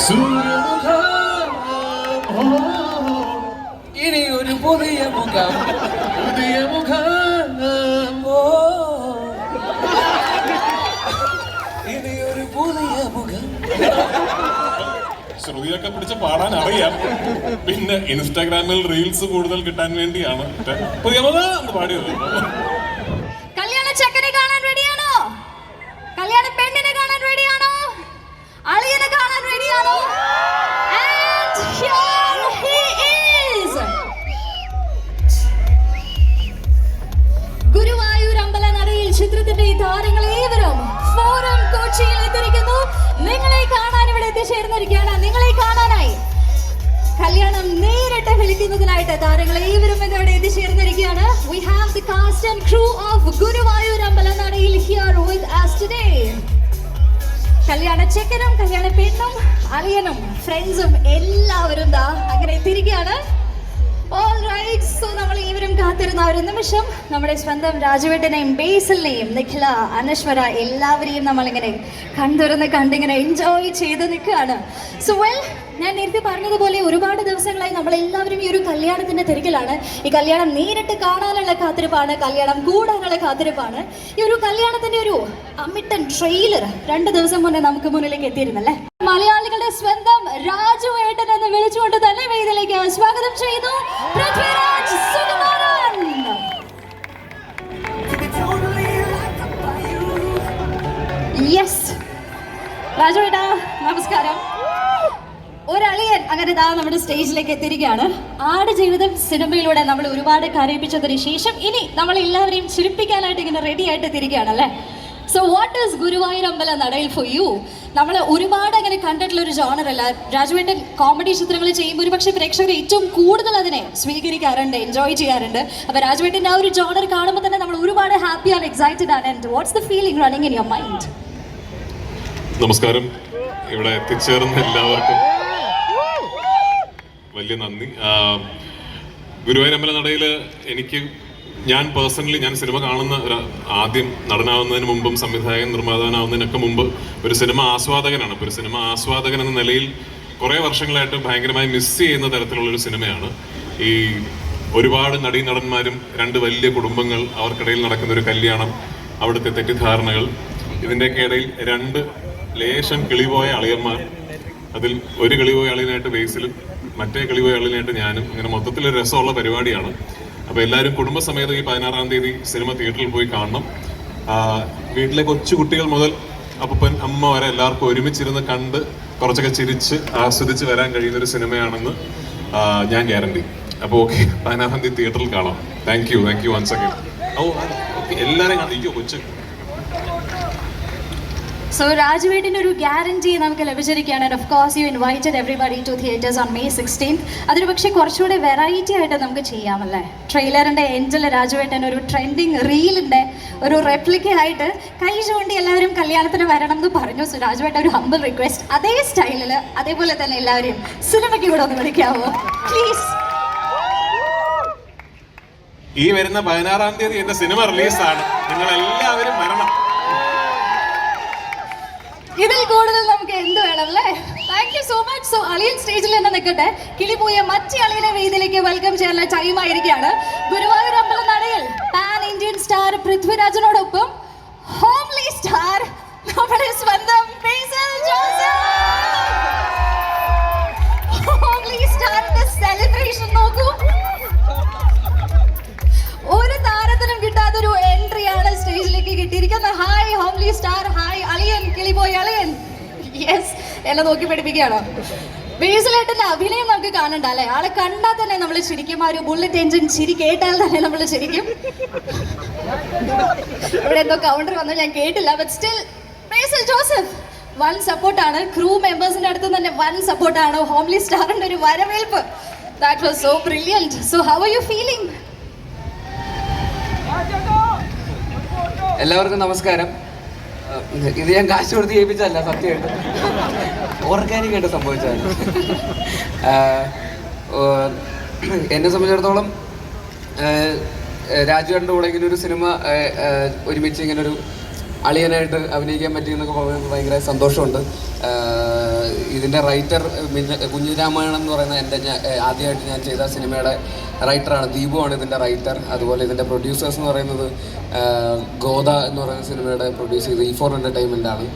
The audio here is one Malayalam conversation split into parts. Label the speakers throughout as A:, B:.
A: സൂര്യമുഖം ഇനി ഒരു പുതിയ മുഖം പുതിയ മുഖം ഇനി ഒരു പുതിയ മുഖം. ശ്രുതിയൊക്കെ പിടിച്ച് പാടാൻ അറിയാം. പിന്നെ ഇൻസ്റ്റാഗ്രാമിൽ റീൽസ് കൂടുതൽ കിട്ടാൻ വേണ്ടിയാണ് പുതിയ മുഖം എന്ന് പാടിയത്.
B: കല്യാണ ചെക്കനെ കാണാൻ റെഡിയാണോ? കല്യാണ പെണ്ണിനെ കാണാൻ റെഡിയാണോ? അളിയനെ കാണാൻ റെഡിയാണോ? And here he is. Guruvayur അമ്പലനടയിൽ ചിത്രത്തിന്റെ ഈ താരങ്ങൾ ഏവരും ഫോറം കൊച്ചിയിൽ എത്തിയിരിക്കുന്നു. നിങ്ങളെ കാണാൻ ഇവിടെ എത്തിച്ചേർന്നിരിക്കുകയാണ്. നിങ്ങളെ കാണാനായി കല്യാണം നേരിട്ട് വിളിക്കുന്നതിനായിട്ട് താരങ്ങൾ ഏവരും ഇവിടെ എത്തിച്ചേർന്നിരിക്കുകയാണ്. We have the cast and crew of Guruvayur അമ്പലനടയിൽ here with us today. കല്യാണ ചെക്കനും കല്യാണ പെണ്ണും അളിയനും ഫ്രണ്ട്സും എല്ലാവരും ദാ അങ്ങനെ എത്തിയിരിക്കുകയാണ്. ഓൾറൈറ്റ്, സോ നമ്മൾ ഏവരും കാത്തിരുന്ന ഒരു നിമിഷം നമ്മുടെ സ്വന്തം രാജുവേട്ടനെയും ബേസിലിനെയും നിഖില, അനശ്വര എല്ലാവരെയും നമ്മളിങ്ങനെ കണ്ടിങ്ങനെ എൻജോയ് ചെയ്ത് നിൽക്കുകയാണ്. സോ വെൽ, ഞാൻ നേരത്തെ പറഞ്ഞതുപോലെ ഒരുപാട് ദിവസങ്ങളായി നമ്മളെല്ലാവരും ഈ ഒരു കല്യാണത്തിന്റെ തിരക്കിലാണ്. ഈ കല്യാണം നേരിട്ട് കാണാനുള്ള കാത്തിരിപ്പാണ്, കല്യാണം കൂടാനുള്ള കാത്തിരിപ്പാണ്. ഈ ഒരു കല്യാണത്തിന്റെ ഒരു അമിട്ടൻ ട്രെയിലർ 2 ദിവസം മുന്നേ നമുക്ക് മുന്നിലേക്ക് എത്തിയിരുന്നല്ലേ. മലയാളികളുടെ സ്വന്തം രാജുവേട്ടൻ എന്ന് വിളിച്ചുകൊണ്ട് തന്നെ വേദിയിലേക്ക് സ്വാഗതം ചെയ്യുന്നു പൃഥ്വിരാജ് സുകുമാരൻ. യെസ് രാജുവേട്ടാ, നമസ്കാരം. ഒരളിയൻ അങ്ങനെ ഇതാ നമ്മുടെ സ്റ്റേജിലേക്ക് എത്തിയിരിക്കുകയാണ്. ആടുജീവിതം സിനിമയിലൂടെ നമ്മൾ ഒരുപാട് കരയിപ്പിച്ചതിന് ശേഷം ഇനി നമ്മൾ എല്ലാവരെയും ചിരിപ്പിക്കാനായിട്ട് ഇങ്ങനെ റെഡി ആയിട്ട് എത്തിയിരിക്കുകയാണല്ലേ. സോ വാട്ട് ഈസ് ഗുരുവായൂർ അമ്പലം നടയിൽ ഫോർ യു? നമ്മൾ ഒരുപാട് അങ്ങനെ കണ്ടിട്ടുള്ള ഒരു ജോണർ അല്ല. രാജുവേട്ടൻ കോമഡി ചിത്രങ്ങൾ ചെയ്യുമ്പോൾ ഒരു പക്ഷേ പ്രേക്ഷകർ ഏറ്റവും കൂടുതൽ അതിനെ സ്വീകരിക്കാറുണ്ട്, എൻജോയ് ചെയ്യാറുണ്ട്. അപ്പോൾ രാജുവേട്ടൻ്റെ ആ ഒരു ജോണർ കാണുമ്പോൾ തന്നെ നമ്മൾ ഒരുപാട് ഹാപ്പി ആൻഡ് എക്സൈറ്റഡ് ആണ്. And what's the feeling running in your mind?
C: നമസ്കാരം. ഇവിടെ എത്തിച്ചേർന്ന എല്ലാവർക്കും വലിയ നന്ദി. ഗുരുവായൂർ അമ്പല നടയിൽ ഞാൻ പേഴ്സണലി സിനിമ കാണുന്ന ആദ്യം നടനാവുന്നതിന് മുമ്പും സംവിധായകൻ നിർമ്മാതാവാകുന്നതിനൊക്കെ മുമ്പ് ഒരു സിനിമ ആസ്വാദകനാണ്. അപ്പോൾ ഒരു സിനിമ ആസ്വാദകൻ എന്ന നിലയിൽ കുറേ വർഷങ്ങളായിട്ട് ഭയങ്കരമായി മിസ് ചെയ്യുന്ന തരത്തിലുള്ളൊരു സിനിമയാണ് ഈ. ഒരുപാട് നടീനടന്മാരും 2 വലിയ കുടുംബങ്ങൾ, അവർക്കിടയിൽ നടക്കുന്ന ഒരു കല്യാണം, അവിടുത്തെ തെറ്റിദ്ധാരണകൾ, ഇതിൻ്റെയൊക്കെ ഇടയിൽ 2 ലേശം കിളിപോയ അളിയന്മാർ, അതിൽ ഒരു കിളിപോയ അളിയനായിട്ട് ബേസിലും മറ്റേ കിളിപോയ അളിയനായിട്ട് ഞാനും, അങ്ങനെ മൊത്തത്തിലൊരു രസമുള്ള പരിപാടിയാണ്. അപ്പോൾ എല്ലാവരും കുടുംബസമേതം ഈ 16-ാം തീയതി സിനിമ തിയേറ്ററിൽ പോയി കാണണം. വീട്ടിലെ കൊച്ചു കുട്ടികൾ മുതൽ അപ്പൻ അമ്മ വരെ എല്ലാവർക്കും ഒരുമിച്ചിരുന്ന് കണ്ട് കുറച്ചൊക്കെ ചിരിച്ച് ആസ്വദിച്ച് വരാൻ കഴിയുന്നൊരു സിനിമയാണെന്ന് ഞാൻ ഗ്യാരണ്ടി. അപ്പോൾ ഓക്കെ, 16-ാം തീയതി തിയേറ്ററിൽ കാണാം. Thank you once again. Okay, എല്ലാവരെയും കണ്ടിരിക്കോ കൊച്ചു.
B: സോ രാജുവേട്ടിൻ്റെ ഒരു ഗ്യാരണ്ടി നമുക്ക് ലഭിച്ചിരിക്കുകയാണ്. Of course you invited everybody to theatres on May 16th. അതൊരു പക്ഷേ കുറച്ചുകൂടെ വെറൈറ്റി ആയിട്ട് നമുക്ക് ചെയ്യാമല്ലേ. ട്രെയിലറിൻ്റെ എൻഡിൽ രാജുവേട്ടൻ ഒരു ട്രെൻഡിങ് റീലിൻ്റെ ഒരു റെപ്ലിക്ക ആയിട്ട് കൈ ചൂണ്ടി എല്ലാവരും കല്യാണത്തിന് വരണം എന്ന് പറഞ്ഞു. സോ രാജുവേട്ടൻ ഒരു ഹംബിൾ റിക്വസ്റ്റ്, അതേ സ്റ്റൈലിൽ അതേപോലെ തന്നെ എല്ലാവരെയും സിനിമയ്ക്ക് കൂടെ ഒന്ന് വിളിക്കാമോ പ്ലീസ്?
C: ഈ വരുന്ന 16-ാം തീയതി എന്റെ സിനിമ റിലീസാണ്. നിങ്ങൾ എല്ലാവരും വരണം.
B: ഇതിൽ കൂടുതൽ നമുക്ക് എന്ത് വേണം അല്ലേ? Thank you so much. So അളിയൻ സ്റ്റേജിൽ തന്നെ നിൽക്കട്ടെ. കിളിപോയ മറ്റേ അളിയനെ വേദിയിലേക്ക് വെൽക്കം ചെയ്യാനുള്ള ടൈം ആയിരിക്കുകയാണ്. ഗുരുവായൂർ അമ്പല നടയിൽ പാൻ ഇന്ത്യൻ സ്റ്റാർ പൃഥ്വിരാജിനോടൊപ്പം ഹോംലി സ്റ്റാർ നമ്മുടെ സ്വന്തം ബേസിൽ ജോസഫ്. ഹോംലി സ്റ്റാറിന്റെ സെലിബ്രേഷൻ നോക്കൂ. ഒരു താരത്തിനും കിട്ടാത്തൊരു എൻട്രിയാണ് സ്റ്റേജിലേക്ക് കിട്ടിയിരിക്കുന്നത്. ഹായ് ഹോംലി സ്റ്റാർ, ഹായ് അളിയൻ, കിളിപോയി അളിയൻ. യെസ്, എന്നെ നോക്കി പഠിപ്പിക്കുകയാണോ? ബേസിലേട്ടൻ്റെ അഭിനയം നമുക്ക് കാണണ്ട അല്ലേ? ആളെ കണ്ടാൽ തന്നെ നമ്മൾ ശരിക്കും ആ ഒരു ബുള്ളറ്റ് എഞ്ചിൻ ചിരി കേട്ടാൽ തന്നെ നമ്മൾ ശരിക്കും. ഇവിടെ എന്തോ കൗണ്ടർ വന്നു, ഞാൻ കേട്ടില്ല. But still Basil Joseph one സപ്പോർട്ടാണ്. ക്രൂ മെമ്പേഴ്സിന്റെ അടുത്ത് തന്നെ വൺ സപ്പോർട്ടാണ്. ഹോംലി സ്റ്റാറിന്റെ ഒരു വരവേൽപ്പ്, that was so brilliant. So how are you feeling?
D: എല്ലാവർക്കും നമസ്കാരം. ഇത് ഞാൻ കാശ് കൊടുത്ത് ചെയ്യിപ്പിച്ചല്ല, സത്യമായിട്ട് ഓർഗാനിക്കായിട്ട് സംഭവിച്ചതാണ്. എന്നെ സംബന്ധിച്ചിടത്തോളം രാജുവേട്ടൻ്റെ കൂടെ ഇങ്ങനെ ഒരു സിനിമ ഒരുമിച്ച് ഇങ്ങനൊരു അളിയനായിട്ട് അഭിനയിക്കാൻ പറ്റിയെന്നൊക്കെ പറയുന്നത് ഭയങ്കര സന്തോഷമുണ്ട്. ഇതിൻ്റെ റൈറ്റർ കുഞ്ഞിരാമായണം എന്ന് പറയുന്ന ആദ്യമായിട്ട് ഞാൻ ചെയ്ത സിനിമയുടെ റൈറ്ററാണ്. ദീപുവാണ് ഇതിൻ്റെ റൈറ്റർ. അതുപോലെ ഇതിൻ്റെ പ്രൊഡ്യൂസേഴ്സ് എന്ന് പറയുന്നത് ഗോദ എന്ന് പറയുന്ന സിനിമയുടെ പ്രൊഡ്യൂസ് ചെയ്ത് E4 എൻ്റർടൈൻമെൻ്റ് ആണ്.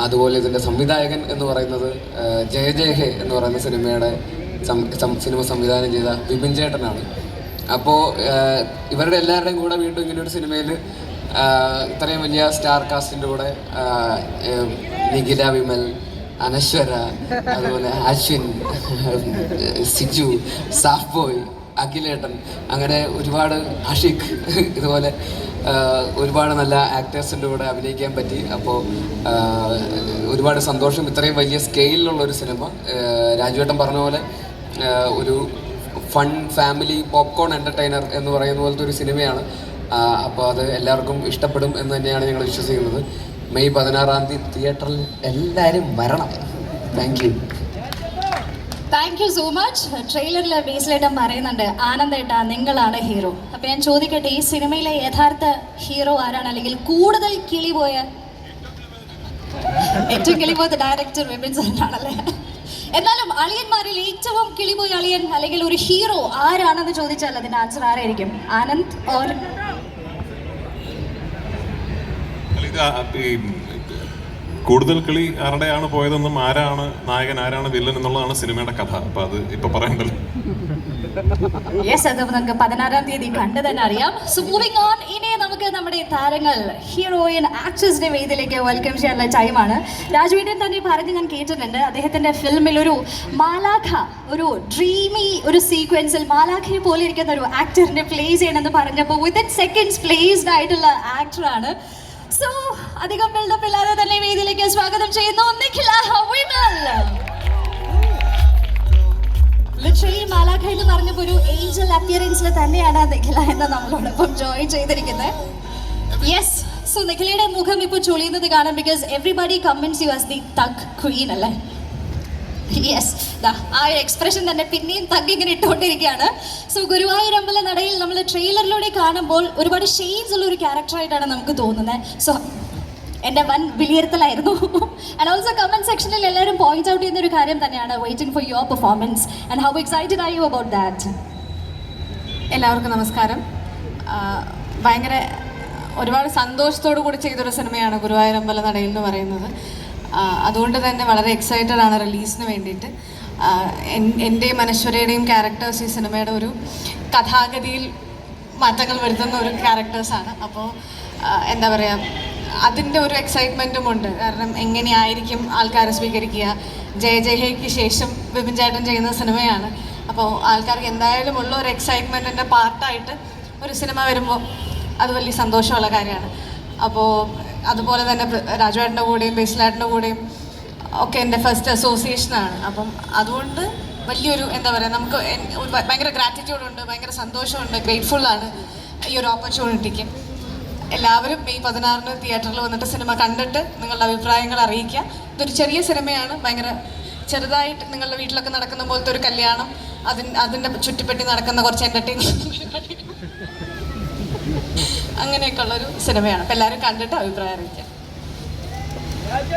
D: അതുപോലെ ഇതിൻ്റെ സംവിധായകൻ എന്ന് പറയുന്നത് ജയ ജയ ഹേ എന്ന് പറയുന്ന സിനിമയുടെ സിനിമ സംവിധാനം ചെയ്ത വിപിൻ ചേട്ടനാണ്. അപ്പോൾ ഇവരുടെ എല്ലാവരുടെയും കൂടെ വീണ്ടും ഇങ്ങനെ ഒരു സിനിമയിൽ ഇത്രയും വലിയ സ്റ്റാർ കാസ്റ്റിൻ്റെ കൂടെ നിഖില വിമൽ, അനശ്വര, അതുപോലെ അശ്വിൻ, സിജു, സാഫ് ബോയ്, അഖിലേട്ടൻ, അങ്ങനെ ഒരുപാട് ആഷിഖ്, ഇതുപോലെ ഒരുപാട് നല്ല ആക്ടേഴ്സിൻ്റെ കൂടെ അഭിനയിക്കാൻ പറ്റി. അപ്പോൾ ഒരുപാട് സന്തോഷം. ഇത്രയും വലിയ സ്കെയിലിലുള്ള ഒരു സിനിമ, രാജുവേട്ടൻ പറഞ്ഞ പോലെ ഒരു ഫൺ ഫാമിലി പോപ്കോൺ എൻ്റർടൈനർ എന്ന് പറയുന്ന പോലത്തെ ഒരു സിനിമയാണ്. അപ്പോൾ അത് എല്ലാവർക്കും ഇഷ്ടപ്പെടും എന്ന് തന്നെയാണ് ഞങ്ങൾ വിശ്വസിക്കുന്നത്. മെയ് 16 തിയേറ്ററിൽ എല്ലാവരും വരണം.
B: Thank you so much. ട്രെയിലറിൽ ബേസിലേട്ടൻ പറയുന്നുണ്ട് ആനന്ദേട്ടാ നിങ്ങളാണ് ഹീറോ. അപ്പം ഞാൻ ചോദിക്കട്ടെ, ഈ സിനിമയിലെ യഥാർത്ഥ ഹീറോ ആരാണ്? അല്ലെങ്കിൽ കൂടുതൽ കിളിപോയ ഏറ്റവും കിളിപോയ ഡയറക്ടർ വിപിൻ സാറിനാണല്ലേ? എന്നാലും അളിയന്മാരിൽ ഏറ്റവും കിളിപോയ അളിയൻ അല്ലെങ്കിൽ ഒരു ഹീറോ ആരാണെന്ന് ചോദിച്ചാൽ അതിന്റെ ആൻസർ ആരായിരിക്കും? ആനന്ദ് ഓർ
C: കൂടുതൽ കിളി ആരുടെയാണ് പോയതെന്നും ആരാണ് നായകൻ ആരാണ് വില്ലൻ എന്നുള്ളതാണ് സിനിമയുടെ കഥ. അപ്പൊ അത് ഇപ്പൊ പറയണ്ടല്ലോ.
B: യെസ്, അത് നമുക്ക് 16-ാം തീയതി കണ്ടു തന്നെ അറിയാം. സോ മൂവിംഗ് ഓൺ, ഇനി നമുക്ക് നമ്മുടെ താരങ്ങൾ ഹീറോയിൻ ആക്ട്രസിന്റെ വേദിയിലേക്ക് വെൽക്കം ചെയ്യാനുള്ള ടൈമാണ്. രാജുവേട്ടൻ തന്നെ പറഞ്ഞ് ഞാൻ കേട്ടിട്ടുണ്ട്, അദ്ദേഹത്തിന്റെ ഫിലിമിൽ ഒരു മാലാഖ, ഒരു ഡ്രീമി ഒരു സീക്വൻസിൽ മാലാഖയെ പോലെ ഇരിക്കുന്ന ഒരു ആക്ടറിനെ പ്ലേ ചെയ്യണമെന്ന് പറഞ്ഞപ്പോൾ വിത്തിൻ സെക്കൻഡ്സ് പ്ലേസ്ഡ് ആയിട്ടുള്ള ആക്ടറാണ്. സോ അധികം ബിൽഡപ്പ് ഇല്ലാതെ തന്നെ വേദിയിലേക്ക് സ്വാഗതം ചെയ്യുന്നു നിഖില വിമൽ. ലിറ്ററലി മാലാഖ എന്ന് പറഞ്ഞപ്പോൾ ഒരു ഏഞ്ചൽ അപ്പിയറൻസിൽ തന്നെയാണ് നിഖില എന്ന് നമ്മളോടൊപ്പം ജോയിൻ ചെയ്തിരിക്കുന്നത്. യെസ്, സോ നിഖിലയുടെ മുഖം ഇപ്പോൾ ചൊളിയുന്നത് കാണാം. Because everybody comments you as the thug queen അല്ലേ? യെസ്, ആ ഒരു എക്സ്പ്രഷൻ തന്നെ പിന്നെയും തഗ് ഇങ്ങനെ ഇട്ടുകൊണ്ടിരിക്കുകയാണ്. സോ ഗുരുവായൂർ അമ്പല നടയിൽ നമ്മൾ ട്രെയിലറിലൂടെ കാണുമ്പോൾ ഒരുപാട് ഷെയ്ഡ്സ് ഉള്ള ഒരു ക്യാരക്ടറായിട്ടാണ് നമുക്ക് തോന്നുന്നത്. സോ എൻ്റെ വൻ വിലയിരുത്തലായിരുന്നു. ആൻഡ് ഓൾസോ കമന്റ് സെക്ഷനിൽ എല്ലാവരും പോയിന്റ് ഔട്ട് ചെയ്യുന്ന ഒരു കാര്യം തന്നെയാണ് waiting for your performance and how excited are you about that?
E: എല്ലാവർക്കും നമസ്കാരം. ഭയങ്കര ഒരുപാട് സന്തോഷത്തോടു കൂടി ചെയ്തൊരു സിനിമയാണ് ഗുരുവായൂർ അമ്പല നടയിൽ എന്ന് പറയുന്നത്. അതുകൊണ്ട് തന്നെ വളരെ എക്സൈറ്റഡ് ആണ് റിലീസിന് വേണ്ടിയിട്ട്. എൻ്റെയും അനശ്വരയുടെയും ക്യാരക്ടേഴ്സ് ഈ സിനിമയുടെ ഒരു കഥാഗതിയിൽ മാറ്റങ്ങൾ വരുത്തുന്ന ഒരു ക്യാരക്ടേഴ്സാണ്. അപ്പോൾ എന്താ പറയുക, അതിൻ്റെ ഒരു എക്സൈറ്റ്മെൻറ്റും ഉണ്ട്. കാരണം എങ്ങനെയായിരിക്കും ആൾക്കാരെ സ്വീകരിക്കുക. ജയ ജയ ഹേക്ക് ശേഷം വിപിൻ ചേട്ടൻ ചെയ്യുന്ന സിനിമയാണ്. അപ്പോൾ ആൾക്കാർക്ക് എന്തായാലും ഉള്ള ഒരു എക്സൈറ്റ്മെൻറ്റിൻ്റെ പാർട്ടായിട്ട് ഒരു സിനിമ വരുമ്പോൾ അത് വലിയ സന്തോഷമുള്ള കാര്യമാണ്. അപ്പോൾ അതുപോലെ തന്നെ രാജുവേട്ടൻ്റെ കൂടെയും ബേസിലേട്ടൻ്റെ കൂടെയും ഒക്കെ എൻ്റെ ഫസ്റ്റ് അസോസിയേഷനാണ്. അപ്പം അതുകൊണ്ട് വലിയൊരു എന്താ പറയുക, നമുക്ക് ഭയങ്കര ഗ്രാറ്റിറ്റ്യൂഡുണ്ട്, ഭയങ്കര സന്തോഷമുണ്ട്, ഗ്രേറ്റ്ഫുള്ളാണ് ഈ ഒരു ഓപ്പർച്യൂണിറ്റിക്ക്. എല്ലാവരും മെയ് 16 തിയേറ്ററിൽ വന്നിട്ട് സിനിമ കണ്ടിട്ട് നിങ്ങളുടെ അഭിപ്രായങ്ങൾ അറിയിക്കുക. ഇതൊരു ചെറിയ സിനിമയാണ്, ഭയങ്കര ചെറുതായിട്ട് നിങ്ങളുടെ വീട്ടിലൊക്കെ നടക്കുന്ന പോലത്തെ ഒരു കല്യാണം, അതിൻ്റെ ചുറ്റിപ്പറ്റി നടക്കുന്ന കുറച്ച് എൻ്റർടൈൻമെൻറ്റ് അങ്ങനെയൊക്കെ ഉള്ളൊരു സിനിമയാണ്. അപ്പോൾ എല്ലാവരും കണ്ടിട്ട് അഭിപ്രായം അറിയിക്കാം.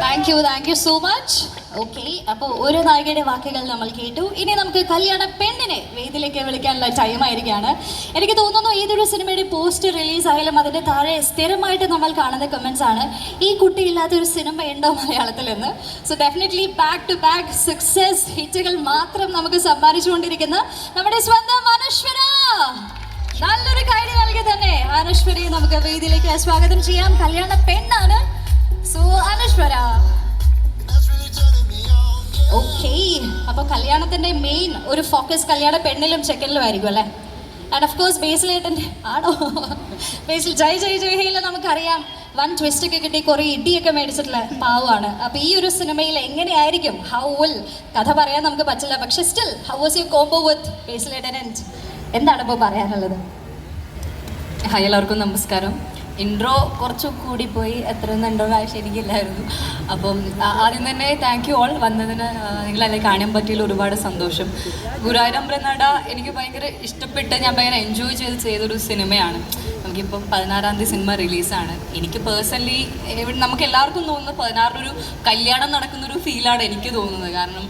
B: Thank you so much. Okay, അപ്പോൾ ഓരോ നായികയുടെ വാക്കുകൾ നമ്മൾ കേട്ടു. ഇനി നമുക്ക് കല്യാണ പെണ്ണിനെ വേദിയിലേക്ക് വിളിക്കാനുള്ള ടൈം ആയിരിക്കുകയാണ്. എനിക്ക് തോന്നുന്നു ഏതൊരു സിനിമയുടെ പോസ്റ്റ് റിലീസ് ആയാലും അതിൻ്റെ താഴെ സ്ഥിരമായിട്ട് നമ്മൾ കാണുന്ന കമൻസ് ആണ്, ഈ കുട്ടിയില്ലാത്തൊരു സിനിമ ഉണ്ടോ മലയാളത്തിൽ എന്ന്. So definitely back to back success ഹിറ്റുകൾ മാത്രം നമുക്ക് സമ്മാനിച്ചുകൊണ്ടിരിക്കുന്ന നമ്മുടെ സ്വന്തം അനശ്വര, നല്ലൊരു കാര്യം നൽകി തന്നെ അനശ്വരയെ നമുക്ക് വേദിയിലേക്ക് സ്വാഗതം ചെയ്യാം. കല്യാണ പെണ്ണാണ്. സോ അനശ്വര, ഓക്കെ. അപ്പൊ കല്യാണത്തിന്റെ മെയിൻ ഒരു ഫോക്കസ് കല്യാണ പെണ്ണിലും ചെക്കനിലും ആയിരിക്കും അല്ലേ? ആൻഡ് ഓഫ് കോഴ്സ് ബേസിലേട്ടൻ്റെ ആണോ? ബേസിൽ ജയ് ജയ് ജയ് ഹേയിൽ നമുക്കറിയാം വൺ ട്വിസ്റ്റ് ഒക്കെ കിട്ടി, കുറേ ഇടിയൊക്കെ മേടിച്ചിട്ടുള്ള പാവമാണ്. അപ്പൊ ഈ ഒരു സിനിമയിൽ എങ്ങനെയായിരിക്കും, ഹൗ വിൽ, കഥ പറയാൻ നമുക്ക് പറ്റില്ല, പക്ഷെ still how was you combo with ബേസിലേട്ടൻ? എന്താണ് ഇപ്പോൾ പറയാനുള്ളത്?
E: ഹായ്, എല്ലാവർക്കും നമസ്കാരം.
F: ഇൻട്രോ കുറച്ച് കൂടിപ്പോയി, എത്രയൊന്നും ഇൻട്രോ ആവശ്യം എനിക്കില്ലായിരുന്നു. അപ്പം ആദ്യം തന്നെ താങ്ക് യു ഓൾ വന്നതിന്. നിങ്ങളെല്ലാം കാണാൻ പറ്റിയതിൽ ഒരുപാട് സന്തോഷം. ഗുരുവായൂരമ്പലനട എനിക്ക് ഭയങ്കര ഇഷ്ടപ്പെട്ട് ഞാൻ ഭയങ്കര എൻജോയ് ചെയ്തൊരു സിനിമയാണ്. നമുക്കിപ്പം 16-ാം തീയതി സിനിമ റിലീസാണ്. എനിക്ക് പേഴ്സണലി നമുക്ക് എല്ലാവർക്കും തോന്നുന്നത് 16 ഒരു കല്യാണം നടക്കുന്നൊരു ഫീലാണ് എനിക്ക് തോന്നുന്നത്. കാരണം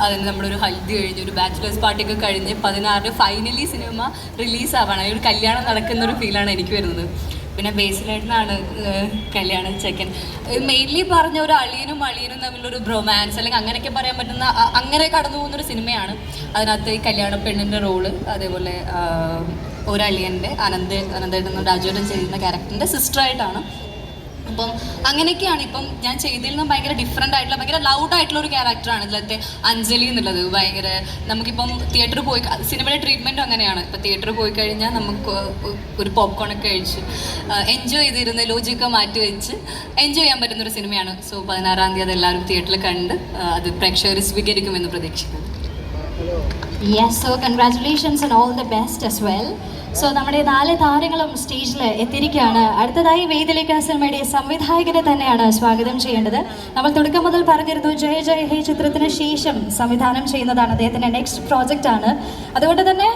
F: അതിന് നമ്മളൊരു ഹൽദി കഴിഞ്ഞ് ഒരു ബാച്ചിലേഴ്സ് പാർട്ടിയൊക്കെ കഴിഞ്ഞ് 16 ഫൈനലി സിനിമ റിലീസാവാണ്. ഒരു കല്യാണം നടക്കുന്നൊരു ഫീലാണ് എനിക്ക് വരുന്നത്. പിന്നെ ബേസിലായിട്ടാണ് കല്യാണം ചെക്കൻ. മെയിൻലി പറഞ്ഞ ഒരു അളിയനും തമ്മിലൊരു ബ്രൊമാൻസ് അല്ലെങ്കിൽ അങ്ങനെയൊക്കെ പറയാൻ പറ്റുന്ന അങ്ങനെ കടന്നു പോകുന്നൊരു സിനിമയാണ്. അതിനകത്ത് ഈ കല്യാണ പെണ്ണിൻ്റെ റോള്, അതേപോലെ ഒരളിയൻ്റെ അനന്തേട്ടൻ രാജുവേട്ടൻ ചെയ്യുന്ന ക്യാരക്ടറിൻ്റെ സിസ്റ്ററായിട്ടാണ്. അപ്പം അങ്ങനെയൊക്കെയാണ്. ഇപ്പം ഞാൻ ചെയ്തതിൽ നിന്ന് ഭയങ്കര ഡിഫറെൻ്റ് ആയിട്ടുള്ള ഭയങ്കര ലൗഡായിട്ടുള്ള ഒരു ക്യാരക്ടറാണ് ഇതിലത്തെ അഞ്ജലി എന്നുള്ളത്. ഭയങ്കര നമുക്കിപ്പം തിയേറ്ററിൽ പോയി സിനിമയുടെ ട്രീറ്റ്മെൻറ്റും അങ്ങനെയാണ്. ഇപ്പം തിയേറ്ററിൽ പോയി കഴിഞ്ഞാൽ നമുക്ക് ഒരു പോപ്കോണൊക്കെ കഴിച്ച് എൻജോയ് ചെയ്തിരുന്ന ലോജിയൊക്കെ മാറ്റി വെച്ച് എൻജോയ് ചെയ്യാൻ പറ്റുന്നൊരു സിനിമയാണ്. സോ 16-ാം തീയതി അതെല്ലാവരും തിയേറ്ററിൽ കണ്ട് അത് പ്രേക്ഷകർ സ്വീകരിക്കുമെന്ന് പ്രതീക്ഷിക്കുന്നു.
B: Yes, so congratulations and all the best as well. So നമ്മുടെ 4 താരങ്ങളും സ്റ്റേജിൽ എത്തിയിരിക്കുകയാണ്. അടുത്തതായി വേദിയിലേക്ക് സിനിമയുടെ സംവിധായകനെ തന്നെയാണ് സ്വാഗതം ചെയ്യേണ്ടത്. നമ്മൾ തുടക്കം മുതൽ പറഞ്ഞിരുന്നു ജയ ജയ ഹേ ചിത്രത്തിന് ശേഷം സംവിധാനം ചെയ്യുന്നതാണ് അദ്ദേഹത്തിൻ്റെ നെക്സ്റ്റ് പ്രോജക്റ്റ് ആണ്. അതുകൊണ്ട് തന്നെ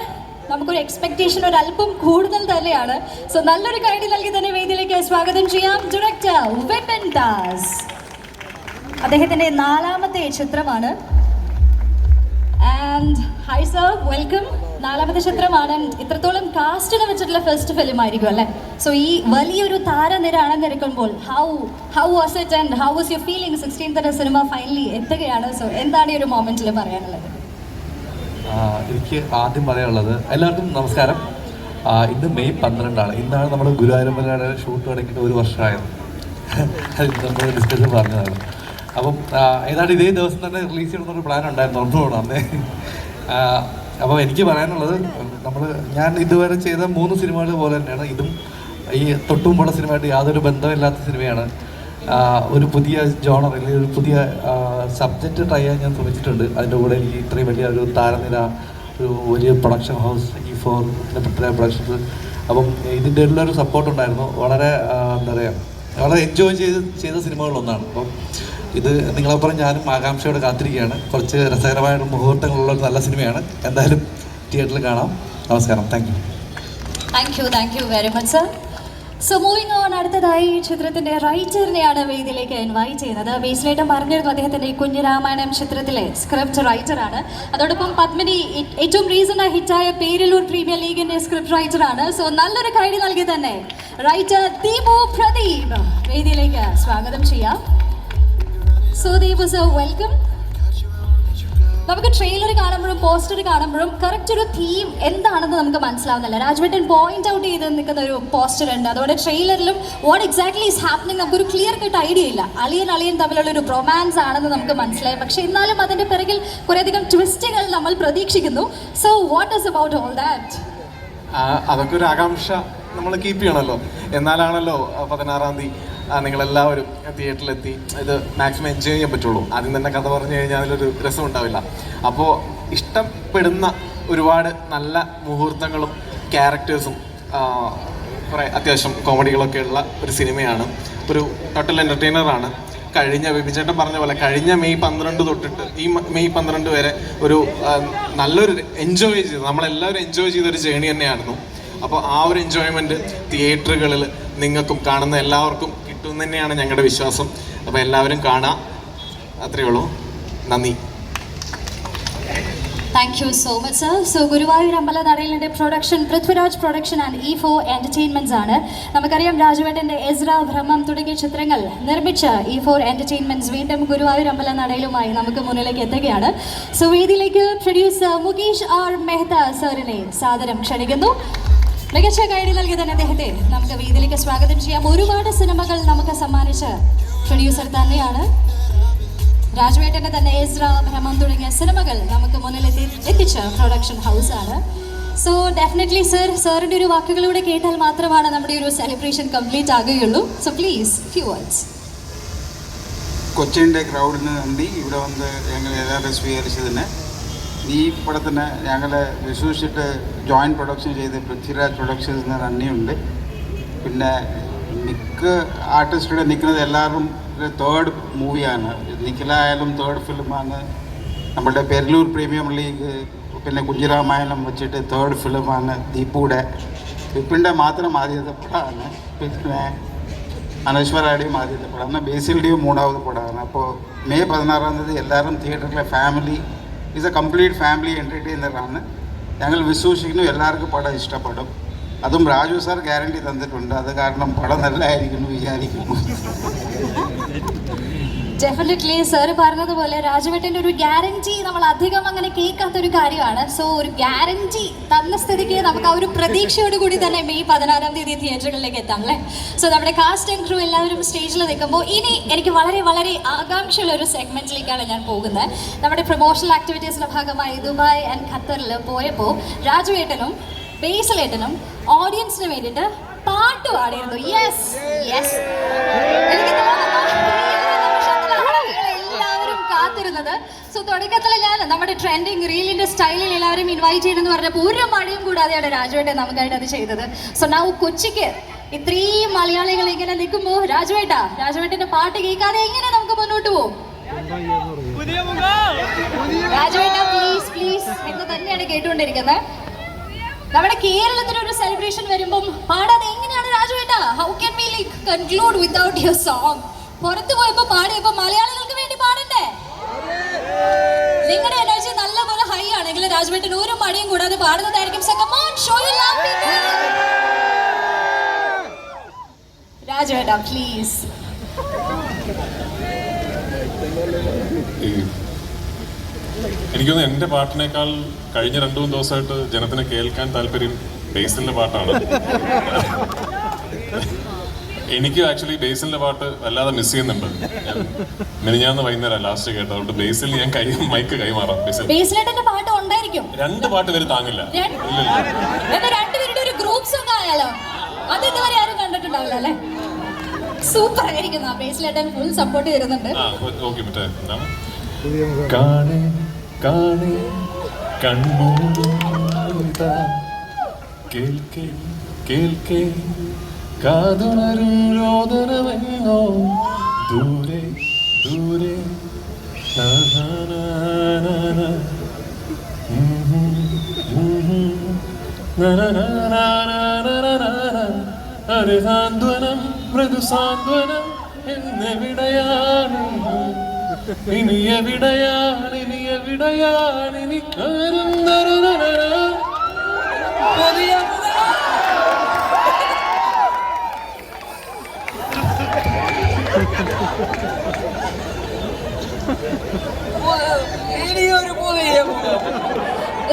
B: നമുക്കൊരു എക്സ്പെക്ടേഷൻ ഒരു അല്പം കൂടുതൽ തന്നെയാണ്. സോ നല്ലൊരു കൈഡി നൽകി തന്നെ വേദിയിലേക്ക് സ്വാഗതം ചെയ്യാം ഡയറക്ടർ വിപിൻ ദാസ്. അദ്ദേഹത്തിൻ്റെ 4ാമത്തെ ചിത്രമാണ്. And hi sir, welcome. 4ാമത്തെ ചിത്രമാണ്. ഇത്രത്തോളം കാസ്റ്റിനെ വെച്ചിട്ടുള്ള ഫസ്റ്റ് ഫിലിം ആയിരിക്കും അല്ലേ? സോ ഈ വലിയൊരു താരനിര അണിനിരക്കുമ്പോൾ how was it and how was your feeling? 16th സിനിമ ഫൈനലി എത്തുകയാണ്. സോ എന്താണ് ഈ ഒരു മൊമെന്റിൽ പറയാനുള്ളത്?
G: എനിക്ക് ആദ്യം പറയാനുള്ളത്, എല്ലാവർക്കും നമസ്കാരം. ഇന്ന് മെയ് 12 ഇന്നാണ് നമ്മൾ ഗുരുവായൂരമ്പലനട ഷൂട്ട് തുടങ്ങിയിട്ട് 1 വർഷമായത്. നമ്മൾ ഡിസ്കഷൻ പറഞ്ഞതാണ്. അപ്പം ഏതാണ്ട് ഇതേ ദിവസം തന്നെ റിലീസ് ചെയ്യണമെന്നൊരു പ്ലാൻ ഉണ്ടായിരുന്നു, ഉറപ്പുവേണം അന്നേ. അപ്പോൾ എനിക്ക് പറയാനുള്ളത്, ഞാൻ ഇതുവരെ ചെയ്ത 3 സിനിമകൾ പോലെ തന്നെയാണ് ഇതും. ഈ തൊട്ടുമുമ്പുള്ള സിനിമയായിട്ട് യാതൊരു ബന്ധമില്ലാത്ത സിനിമയാണ്. ഒരു പുതിയ ജോണർ അല്ലെങ്കിൽ ഒരു പുതിയ സബ്ജക്റ്റ് ട്രൈ ചെയ്യാൻ ഞാൻ ശ്രമിച്ചിട്ടുണ്ട്. അതിൻ്റെ കൂടെ എനിക്ക് ഇത്രയും വലിയ ഒരു താരനിര, ഒരു വലിയ production house E4 Prithviraj productions. അപ്പം ഇതിൻ്റെ എല്ലാവരും സപ്പോർട്ട് ഉണ്ടായിരുന്നു. വളരെ എന്താ പറയുക, വളരെ എൻജോയ് ചെയ്ത സിനിമകളിലൊന്നാണ്. അപ്പം ഇത് നിങ്ങളപ്പുറം ഞാനും ആകാംക്ഷയോടെ കാത്തിരിക്കുകയാണ്. കുറച്ച് രസകരമായ മുഹൂർത്തങ്ങളുള്ള ഒരു നല്ല സിനിമയാണ്. എന്തായാലും തിയേറ്ററിൽ കാണാം. നമസ്കാരം.
B: Thank you very much sir. So moving on, അടുത്തതായി ചിത്രത്തിന്റെ റൈറ്ററിനെയാണ് വേദിയിലേക്ക് ഇൻവൈറ്റ് ചെയ്യുന്നത്. ബേസിലേട്ടൻ പറഞ്ഞിരുന്നു അദ്ദേഹത്തിന്റെ ഈ കുഞ്ഞിരാമായണം ചിത്രത്തിലെ സ്ക്രിപ്റ്റ് റൈറ്ററാണ്. അതോടൊപ്പം പത്മിനി ഏറ്റവും റീസണായി ഹിറ്റായ പേരിലൂർ പ്രീമിയർ ലീഗിന്റെ സ്ക്രിപ്റ്റ് റൈറ്ററാണ്. സോ നല്ലൊരു കൈഡി നൽകി തന്നെ റൈറ്റർ ദീപു പ്രദീപ് വേദിയിലേക്ക് സ്വാഗതം ചെയ്യാം. So Deepu sir, welcome. നമുക്ക് ട്രെയിലർ കാണുമ്പോഴും പോസ്റ്റർ കാണുമ്പോഴും കറക്റ്റ് ഒരു തീം എന്താണെന്ന് നമുക്ക് മനസ്സിലാവുന്നില്ല. രാജുവേട്ടൻ പോയിന്റ് ഔട്ട് ചെയ്ത് നിൽക്കുന്ന ഒരു പോസ്റ്റർ ഉണ്ട്. അതുപോലെ ട്രെയിലറിലും വാട്ട് എക്സാക്ട്ലി ഈസ് ഹാപ്പനിങ് നമുക്കൊരു ക്ലിയർ കട്ട് ഐഡിയ ഇല്ല. അളിയൻ തമ്മിലുള്ള ഒരു റൊമാൻസ് ആണെന്ന് നമുക്ക് മനസ്സിലായി. പക്ഷേ എന്നാലും അതിൻ്റെ പിറകിൽ കുറേയധികം ട്വിസ്റ്റുകൾ നമ്മൾ പ്രതീക്ഷിക്കുന്നു. So what is about all that?
H: അതൊക്കെ ഒരു ആകാംക്ഷ നമ്മൾ കീപ്പ് ചെയ്യണമല്ലോ. എന്നാലാണല്ലോ 16-ാം തീയതി നിങ്ങളെല്ലാവരും തിയേറ്ററിലെത്തി ഇത് മാക്സിമം എൻജോയ് ചെയ്യാൻ പറ്റുള്ളൂ. ആദ്യം തന്നെ കഥ പറഞ്ഞു കഴിഞ്ഞാൽ അതിലൊരു രസം ഉണ്ടാവില്ല. അപ്പോൾ ഇഷ്ടപ്പെടുന്ന ഒരുപാട് നല്ല മുഹൂർത്തങ്ങളും ക്യാരക്ടേഴ്സും കുറേ അത്യാവശ്യം കോമഡികളൊക്കെ ഉള്ള ഒരു സിനിമയാണ്. ഒരു ടോട്ടൽ എൻ്റർടൈനറാണ്. കഴിഞ്ഞ വിപിചേട്ടൻ പറഞ്ഞ പോലെ കഴിഞ്ഞ മെയ് 12 തൊട്ടിട്ട് ഈ മെയ് 12 വരെ ഒരു നല്ലൊരു എൻജോയ് ചെയ്ത് നമ്മളെല്ലാവരും എൻജോയ് ചെയ്തൊരു ജേണി തന്നെയായിരുന്നു. അപ്പോൾ ആ ഒരു എൻജോയ്മെൻറ്റ് തിയേറ്ററുകളിൽ നിങ്ങൾക്കും കാണുന്ന എല്ലാവർക്കും കിട്ടും തന്നെയാണ് ഞങ്ങളുടെ വിശ്വാസം. അപ്പോൾ എല്ലാവരും കാണാം. അത്രയേ ഉള്ളൂ. നന്ദി.
B: Thank you so much sir. So Guruvayur അമ്പലനടയിലെ production Prithviraj production and E4 entertainments ആണ്. നമുക്കറിയാം രാജുവേട്ടൻ്റെ എസ്ര, ഭ്രമം തുടങ്ങിയ ചിത്രങ്ങൾ നിർമ്മിച്ച E4 എൻ്റർടൈൻമെൻറ്റ്സ് വീണ്ടും ഗുരുവായൂർ അമ്പലനടയിലുമായി നമുക്ക് മുന്നിലേക്ക് എത്തുകയാണ്. സോ വേദിയിലേക്ക് പ്രൊഡ്യൂസർ മുകേഷ് R മെഹ്ത സാറിനെ സാദരം ക്ഷണിക്കുന്നു. മികച്ച ഗൈഡ് നൽകി തന്നെ അദ്ദേഹത്തെ നമുക്ക് വേദിയിലേക്ക് സ്വാഗതം ചെയ്യാം. ഒരുപാട് സിനിമകൾ നമുക്ക് സമ്മാനിച്ച പ്രൊഡ്യൂസർ തന്നെയാണ്. രാജുവേട്ടൻ്റെ തന്നെ എസ്ര, ഭ്രമം തുടങ്ങിയ സിനിമകൾ നമുക്ക് മുന്നിൽ എത്തിച്ച പ്രൊഡക്ഷൻ ഹൗസാണ്. സോ ഡെഫിനറ്റ്ലി സാറിൻ്റെ ഒരു വാക്കുകളിലൂടെ കേട്ടാൽ മാത്രമാണ് നമ്മുടെ ഒരു സെലിബ്രേഷൻ കംപ്ലീറ്റ് ആകുകയുള്ളൂ. So please few words.
I: കൊച്ചിൻ്റെ ക്രൗഡിന് നന്ദി. ഇവിടെ വന്ന് ഞങ്ങൾ എല്ലാവരും സ്വീകരിച്ചതിന്. ഈ പടത്തിന് ഞങ്ങൾ വിശ്വസിച്ചിട്ട് ജോയിൻറ്റ് പ്രൊഡക്ഷൻ ചെയ്ത് പൃഥ്വിരാജ് പ്രൊഡക്ഷൻസിന് നന്ദിയുണ്ട്. പിന്നെ മിക്ക ആർട്ടിസ്റ്റുടെ നിൽക്കുന്നത് എല്ലാവരും തേർഡ് മൂവിയാണ്. നിഖിലായാലും തേർഡ് ഫിലിമാണ്. നമ്മുടെ പെരലൂർ പ്രീമിയം ലീഗ്, പിന്നെ കുഞ്ചിരാമായണം വെച്ചിട്ട് തേർഡ് ഫിലിമാണ്. ദീപുടെ വിപിൻ്റെ മാത്രം ആദ്യത്തെ പടമാണ്. പിന്നെ അനശ്വരയുടെയും ആദ്യത്തെ പടമാണ്. ബേസിലുടെയും മൂന്നാമത് പടമാണ്. അപ്പോൾ മെയ് 16 എല്ലാവരും തിയേറ്ററിലെ family is a complete family എൻ്റർടൈനറാണ്. ഞങ്ങൾ വിശ്വസിക്കുന്നു എല്ലാവർക്കും പടം ഇഷ്ടപ്പെടും. അതും രാജു സാർ ഗ്യാരണ്ടി തന്നിട്ടുണ്ട്. അത് കാരണം പടം നല്ലതായിരിക്കുന്നു വിചാരിക്കുന്നു.
B: ഡെഫിനറ്റ്ലി സാർ പറഞ്ഞതുപോലെ രാജുവേട്ടൻ്റെ ഒരു ഗ്യാരണ്ടി നമ്മൾ അധികം അങ്ങനെ കേൾക്കാത്തൊരു കാര്യമാണ്. സോ ഒരു ഗ്യാരണ്ടി തന്ന സ്ഥിതിക്ക് നമുക്ക് ആ ഒരു പ്രതീക്ഷയോട് കൂടി തന്നെ മെയ് 16 തിയേറ്ററുകളിലേക്ക് എത്താം അല്ലേ. സോ നമ്മുടെ കാസ്റ്റ് ആൻഡ് ക്രൂ എല്ലാവരും സ്റ്റേജിൽ നിൽക്കുമ്പോൾ ഇനി എനിക്ക് വളരെ വളരെ ആകാംക്ഷയുള്ള ഒരു സെഗ്മെന്റിലേക്കാണ് ഞാൻ പോകുന്നത്. നമ്മുടെ പ്രൊമോഷണൽ ആക്ടിവിറ്റീസിന്റെ ഭാഗമായി ദുബായ് ആൻഡ് ഖത്തറിൽ പോയപ്പോൾ രാജുവേട്ടനും ബേസിലേട്ടനും ഓഡിയൻസിന് വേണ്ടിയിട്ട് പാട്ട് പാടിയിരുന്നു. യെസ് യെസ്, എനിക്ക് എല്ലാവരും കാത്തിരുന്നത്. സോ തുടക്കത്തിൽ ഞാൻ നമ്മുടെ ട്രെൻഡിങ് റീലിന്റെ സ്റ്റൈലിൽ എല്ലാവരും ഇൻവൈറ്റ് ചെയ്തെന്ന് പറഞ്ഞപ്പോൾ ഒരു മടിയും കൂടാതെയാണ് രാജുവേട്ടൻ നമുക്കായിട്ട് അത് ചെയ്തത്. സോ നൗ കൊച്ചിക്ക് ഇത്രയും മലയാളികൾ ഇങ്ങനെ നിൽക്കുമ്പോൾ രാജുവേട്ടന്റെ പാട്ട് കേൾക്കാതെ എങ്ങനെ നമുക്ക് മുന്നോട്ട് പോകും? രാജുവേട്ട പ്ലീസ് പ്ലീസ് എന്ന് തന്നെയാണ് കേട്ടുകൊണ്ടിരിക്കുന്നത്. നമ്മുടെ കേരളത്തിൽ ഒരു സെലിബ്രേഷൻ വരുമ്പം പാടാതെ എങ്ങനെയാണ് രാജുവേട്ട? How can we like conclude without your song? പുറത്തു പോയപ്പോ പാടിയപ്പോ മലയാളികൾക്ക് വേണ്ടി പാടണ്ടേ? നിങ്ങളുടെ എനർജി നല്ലപോലെ ഹൈ ആണെങ്കിൽ രാജുവേട്ടൻ ഒരു മടിയും കൂടാതെ പാടുന്നതായിരിക്കും. So come on, show your love people. രാജുവേട്ട പ്ലീസ്.
A: എനിക്കൊന്ന് എൻ്റെ പാട്ടിനേക്കാൾ കഴിഞ്ഞ 2-3 ദിവസമായിട്ട് ജനത്തിന് കേൾക്കാൻ താല്പര്യം ബേസിലിന്റെ പാട്ടാണ്. എനിക്ക് ആക്ച്വലി ബേസിലിന്റെ പാട്ട് വല്ലാതെ മിസ് ചെയ്യുന്നുണ്ട്. മിനിഞ്ഞാന്ന് വൈകുന്നേരം ലാസ്റ്റ് കേട്ടത്. അതുകൊണ്ട് ബേസിൽ ഞാൻ മൈക്ക് കൈമാറാം.
B: ബേസിലേട്ടന്റെ പാട്ട് ഉണ്ടായിരിക്കും.
A: 2 പാട്ട് വരെ താങ്ങില്ല.
B: രണ്ടുപേരുടെ ഒരു ഗ്രൂപ്പ് സോങ് ആയാലോ? അത് ഇതുവരെ ആരും കണ്ടിട്ടുണ്ടാവില്ല അല്ലേ? സൂപ്പർ ആയിരിക്കും. ബേസിലേട്ടൻ ഫുൾ സപ്പോർട്ട് തരുന്നുണ്ട്.
A: ഓക്കെ, മറ്റേ എന്താണ് കാണേ കാണേ കൺമൂടാ കേൾക്കേ കേൾക്കേ കാതുണരും രോദനമെന്നോ ദൂരെ ദൂരെ സാന്ത്വനം മൃദുസാന്ത്വനം എന്നെവിടെയാണ് ഇനി എവിടെയാണ് ഇനി എവിടെയാണ് ഇനി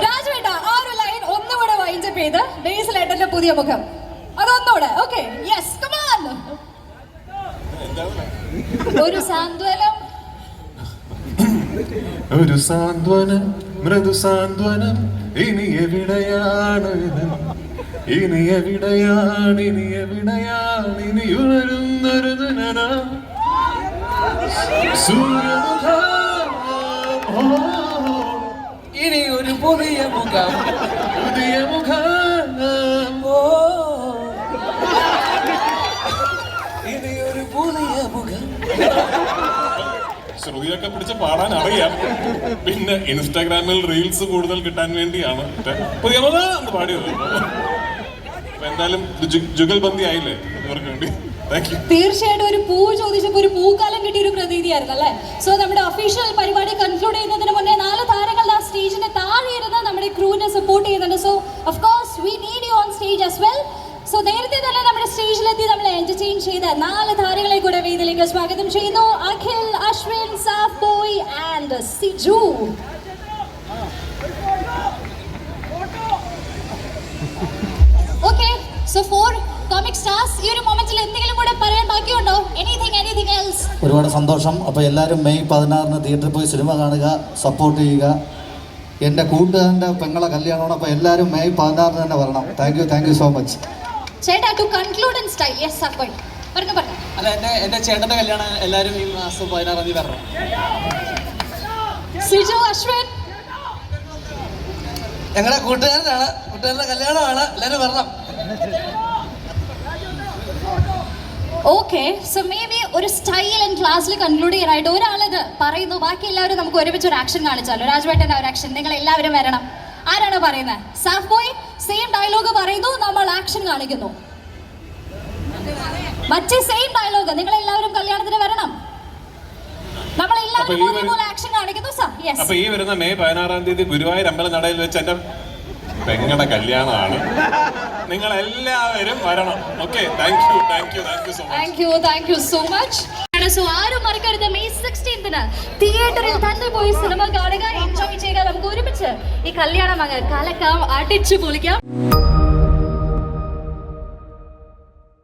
B: രാജുവേട്ട ആ ഒരു ലൈൻ ഒന്നുകൂടെ വൈൻഡപ്പ് ചെയ്ത് ബേസിലേട്ടന്റെ പുതിയ മുഖം അതൊന്നുകൂടെ. Okay yes come on. ഒരു സാന്ത്വനം
A: ഒരു സാന്ത്വനം മൃദുസാന്ത്വനം ഇനി എവിടെയാണ് ഇനി എവിടെയാണ് ഇനി എവിടെയാണ് ഇനി ഉണരുന്നൊരു സൂര്യമുഖം
G: ഇനി ഒരു പുതിയ മുഖം
A: പുതിയ മുഖം
G: ഇനി ഒരു പുതിയ മുഖം.
A: ശ്രുതിയൊക്കെ പിടിച്ച് പാടാൻ അറിയാം. പിന്നെ ഇൻസ്റ്റാഗ്രാമിൽ റീൽസ് കൂടുതൽ കിട്ടാൻ വേണ്ടിയാണ് പുതിയ മുഖം എന്ന് പാടിയത്. എന്തായാലും ജുഗൽബന്ദി ആയില്ലേ ഇവർക്ക് വേണ്ടി.
B: തീർച്ചയായിട്ടും ഒരു പൂ ചോദിച്ചപ്പോൾ ഒരു പൂക്കാലം കിട്ടിയ ഒരു പ്രതീതിയായിരുന്നു അല്ലേ. സോ നമ്മുടെ ഒഫീഷ്യൽ പരിപാടി കൺക്ലൂഡ് ചെയ്യുന്നതിന് മുന്നേ 4 താരങ്ങൾ ആ സ്റ്റേജിന്റെ താഴെ ഇരുന്ന് നമ്മുടെ ക്രൂവിനെ സപ്പോർട്ട് ചെയ്യുന്നുണ്ട്. So of course we need you on stage as well. So നേരത്തെ തന്നെ നമ്മുടെ സ്റ്റേജിലെത്തി നമ്മളെ എന്റർടൈൻ ചെയ്ത 4 താരങ്ങളെ കൂടെ വേദിയിലേക്ക് സ്വാഗതം ചെയ്യുന്നു. Akhil, Ashwin, Saaf boy and Siju. Okay, so 4 comic stars, ഈ ഒരു മൊമെന്റിൽ എന്തെങ്കിലും കൂടെ പറയാൻ ബാക്കിയുണ്ടോ? Anything else?
J: ഒരുപാട് സന്തോഷം. അപ്പോൾ എല്ലാവരും മെയ് 16 തിയേറ്ററിൽ പോയി സിനിമ കാണുക, സപ്പോർട്ട് ചെയ്യുക. എൻ്റെ കൂട്ടുകാരൻ്റെ പെങ്ങളെ കല്യാണമാണ്. അപ്പോൾ എല്ലാവരും മെയ് 16 തന്നെ വരണം. Thank you so much.
B: ചേട്ടാ to conclude in style. Yes sir, പറഞ്ഞു.
K: അല്ല, എൻ്റെ ചേട്ടൻ്റെ കല്യാണം എല്ലാവരും ഈ മാസം 16 വരണം.
B: സിജു, അശ്വിൻ,
K: ഞങ്ങളുടെ കൂട്ടുകാരൻ്റെ കല്യാണമാണ്, എല്ലാവരും വരണം.
B: ഓക്കെ, സോ മേ ബി ഒരു സ്റ്റൈൽ ആൻഡ് ക്ലാസ്സിൽ കൺക്ലൂഡ് ചെയ്യാനായിട്ട് ഒരാളത് പറയുന്നു, ബാക്കി എല്ലാവരും നമുക്ക് ഒരുമിച്ച് ഒരു ആക്ഷൻ കാണിച്ചാലോ? രാജ്വേട്ടൻ്റെ ഒരു ആക്ഷൻ, നിങ്ങൾ എല്ലാവരും വരണം. ആരാണ് പറയുന്നത്? സാഫ് ബോയ് സെയിം ഡയലോഗ് പറയുന്നു, നമ്മൾ ആക്ഷൻ കാണിക്കുന്നു. മറ്റേ സെയിം ഡയലോഗ്, നിങ്ങൾ എല്ലാവരും കല്യാണത്തിന് വരണം. നമ്മൾ എല്ലാവരും ഒരുപോലെ ആക്ഷൻ കാണിക്കുന്നു. Sir yes.
A: അപ്പൊ ഈ വരുന്ന മെയ് 16-ാം തീയതി ഗുരുവായൂർ അമ്പല നടയിൽ വെച്ച് എന്റെ പെങ്ങളുടെ കല്യാണമാണ്. നിങ്ങൾ എല്ലാവരും വരണം. Okay, thank you so much.
B: Thank you so much. So ആരും മറക്കരുത്, മെയ് 16-ന് തിയേറ്ററിൽ തന്നെ പോയി സിനിമ കാണുക, എൻജോയ് ചെയ്യുക. നമുക്ക് ഒരുമിച്ച് ഈ കല്യാണം അങ്ങ് കലക്കാം, അടിച്ചു പൊളിക്കാം.